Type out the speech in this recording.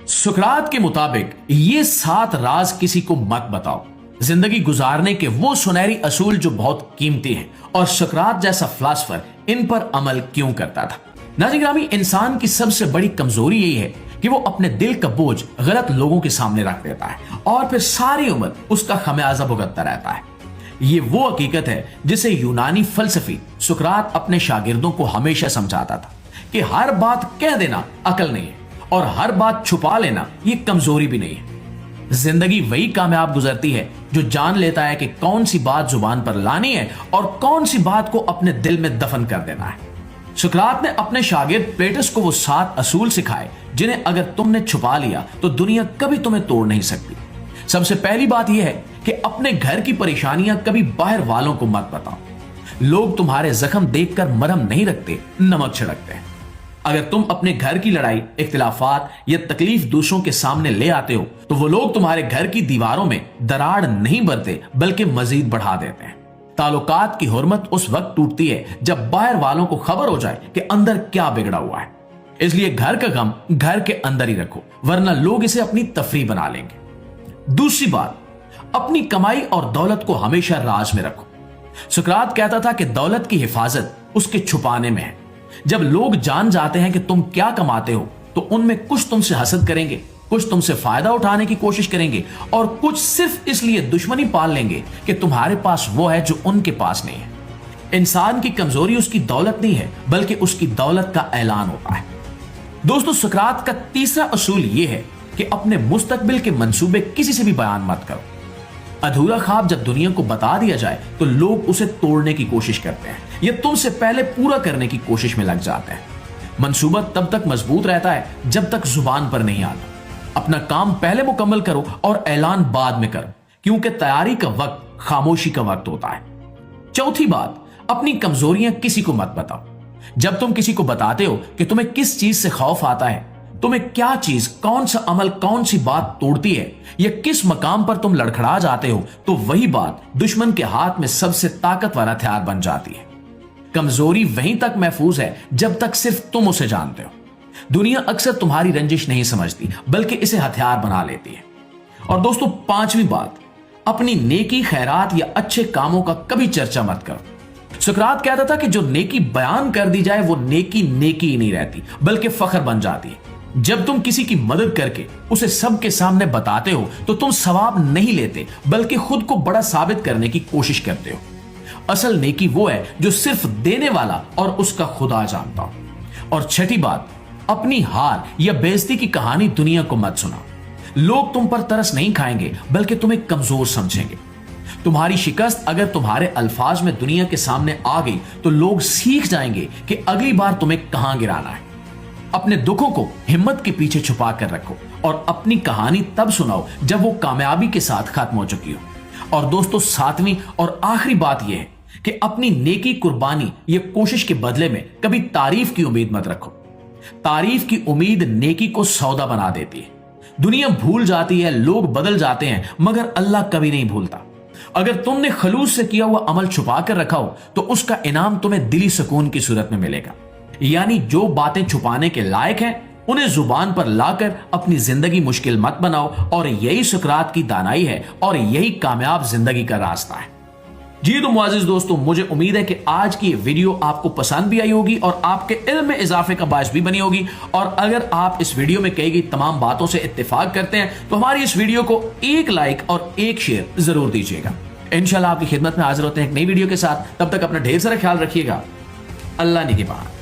सुकरात के मुताबिक ये 7 राज किसी को मत बताओ। जिंदगी गुजारने के वो सुनहरी असूल जो बहुत कीमती हैं, और सुकरात जैसा फिलॉसफर इन पर अमल क्यों करता था। नाज़रीन ग्रामी, इंसान की सबसे बड़ी कमजोरी यही है कि वो अपने दिल का बोझ गलत लोगों के सामने रख देता है और फिर सारी उम्र उसका खमियाजा भुगतता रहता है। ये वो हकीकत है जिसे यूनानी फलसफी सुकरात अपने शागिर्दों को हमेशा समझाता था कि हर बात कह देना अकल नहीं है और हर बात छुपा लेना ये कमजोरी भी नहीं है। जिंदगी वही कामयाब गुजरती है जो जान लेता है कि कौन सी बात जुबान पर लानी है और कौन सी बात को अपने दिल में दफन कर देना है। सुकरात ने अपने शागिर्द प्लेटस को वो 7 असूल सिखाए जिन्हें अगर तुमने छुपा लिया तो दुनिया कभी तुम्हें तोड़ नहीं सकती। सबसे पहली बात यह है कि अपने घर की परेशानियां कभी बाहर वालों को मत बताओ। लोग तुम्हारे जख्म देखकर मरहम नहीं रखते, नमक छिड़कते हैं। अगर तुम अपने घर की लड़ाई, इख्तिलाफात या तकलीफ दूसरों के सामने ले आते हो तो वो लोग तुम्हारे घर की दीवारों में दरार नहीं भरते बल्कि मजीद बढ़ा देते हैं। ताल्लुकात की हुर्मत उस वक्त टूटती है जब बाहर वालों को खबर हो जाए कि अंदर क्या बिगड़ा हुआ है। इसलिए घर का गम घर के अंदर ही रखो, वरना लोग इसे अपनी तफरी बना लेंगे। दूसरी बात, अपनी कमाई और दौलत को हमेशा राज में रखो। सुकरात कहता था कि दौलत की हिफाजत उसके छुपाने में है। जब लोग जान जाते हैं कि तुम क्या कमाते हो तो उनमें कुछ तुमसे हसद करेंगे, कुछ तुमसे फायदा उठाने की कोशिश करेंगे और कुछ सिर्फ इसलिए दुश्मनी पाल लेंगे कि तुम्हारे पास वो है जो उनके पास नहीं है। इंसान की कमजोरी उसकी दौलत नहीं है बल्कि उसकी दौलत का ऐलान होता है। दोस्तों, सुकरात का तीसरा असूल यह है कि अपने मुस्तकबिल के मंसूबे किसी से भी बयान मत करो। अधूरा ख्वाब जब दुनिया को बता दिया जाए तो लोग उसे तोड़ने की कोशिश करते हैं या तुमसे पहले पूरा करने की कोशिश में लग जाते हैं। मंसूबा तब तक मजबूत रहता है जब तक जुबान पर नहीं आता। अपना काम पहले मुकम्मल करो और ऐलान बाद में करो, क्योंकि तैयारी का वक्त खामोशी का वक्त होता है। चौथी बात, अपनी कमजोरियां किसी को मत बताओ। जब तुम किसी को बताते हो कि तुम्हें किस चीज से खौफ आता है, तुम्हें क्या चीज, कौन सा अमल, कौन सी बात तोड़ती है या किस मकाम पर तुम लड़खड़ा जाते हो, तो वही बात दुश्मन के हाथ में सबसे ताकतवर हथियार बन जाती है। कमजोरी वहीं तक महफूज है जब तक सिर्फ तुम उसे जानते हो। दुनिया अक्सर तुम्हारी रंजिश नहीं समझती बल्कि इसे हथियार बना लेती है। और दोस्तों, पांचवी बात, अपनी नेकी, खैरात या अच्छे कामों का कभी चर्चा मत करो। सुकरात कहता था कि जो नेकी बयान कर दी जाए वो नेकी नेकी ही नहीं रहती बल्कि फख्र बन जाती है। जब तुम किसी की मदद करके उसे सबके सामने बताते हो तो तुम सवाब नहीं लेते बल्कि खुद को बड़ा साबित करने की कोशिश करते हो। असल नेकी वो है जो सिर्फ देने वाला और उसका खुदा जानता हो। और छठी बात, अपनी हार या बेइज्जती की कहानी दुनिया को मत सुनाओ। लोग तुम पर तरस नहीं खाएंगे बल्कि तुम्हें कमजोर समझेंगे। तुम्हारी शिकस्त अगर तुम्हारे अल्फाज में दुनिया के सामने आ गई तो लोग सीख जाएंगे कि अगली बार तुम्हें कहां गिराना है। अपने दुखों को हिम्मत के पीछे छुपा कर रखो और अपनी कहानी तब सुनाओ जब वो कामयाबी के साथ खत्म हो चुकी हो। और दोस्तों, 7वीं और आखिरी बात यह है कि अपनी नेकी, कुर्बानी या कोशिश के बदले में कभी तारीफ की उम्मीद मत रखो। तारीफ की उम्मीद नेकी को सौदा बना देती है। दुनिया भूल जाती है, लोग बदल जाते हैं, मगर अल्लाह कभी नहीं भूलता। अगर तुमने खलूस से किया हुआ अमल छुपा कर रखा हो तो उसका इनाम तुम्हें दिली सुकून की सूरत में मिलेगा। यानी जो बातें छुपाने के लायक हैं उन्हें जुबान पर लाकर अपनी जिंदगी मुश्किल मत बनाओ। और यही सुकरात की दानाई है और यही कामयाब जिंदगी का रास्ता है। जी तो मुआजिज दोस्तों, मुझे उम्मीद है कि आज की वीडियो आपको पसंद भी आई होगी और आपके इल्म में इजाफे का बायस भी बनी होगी। और अगर आप इस वीडियो में कही गई तमाम बातों से इत्तेफाक करते हैं तो हमारी इस वीडियो को एक लाइक और एक शेयर जरूर दीजिएगा। इंशाल्लाह आपकी खिदमत में हाजिर होते हैं एक नई वीडियो के साथ। तब तक अपना ढेर सारा ख्याल रखिएगा। अल्लाह निगहबान।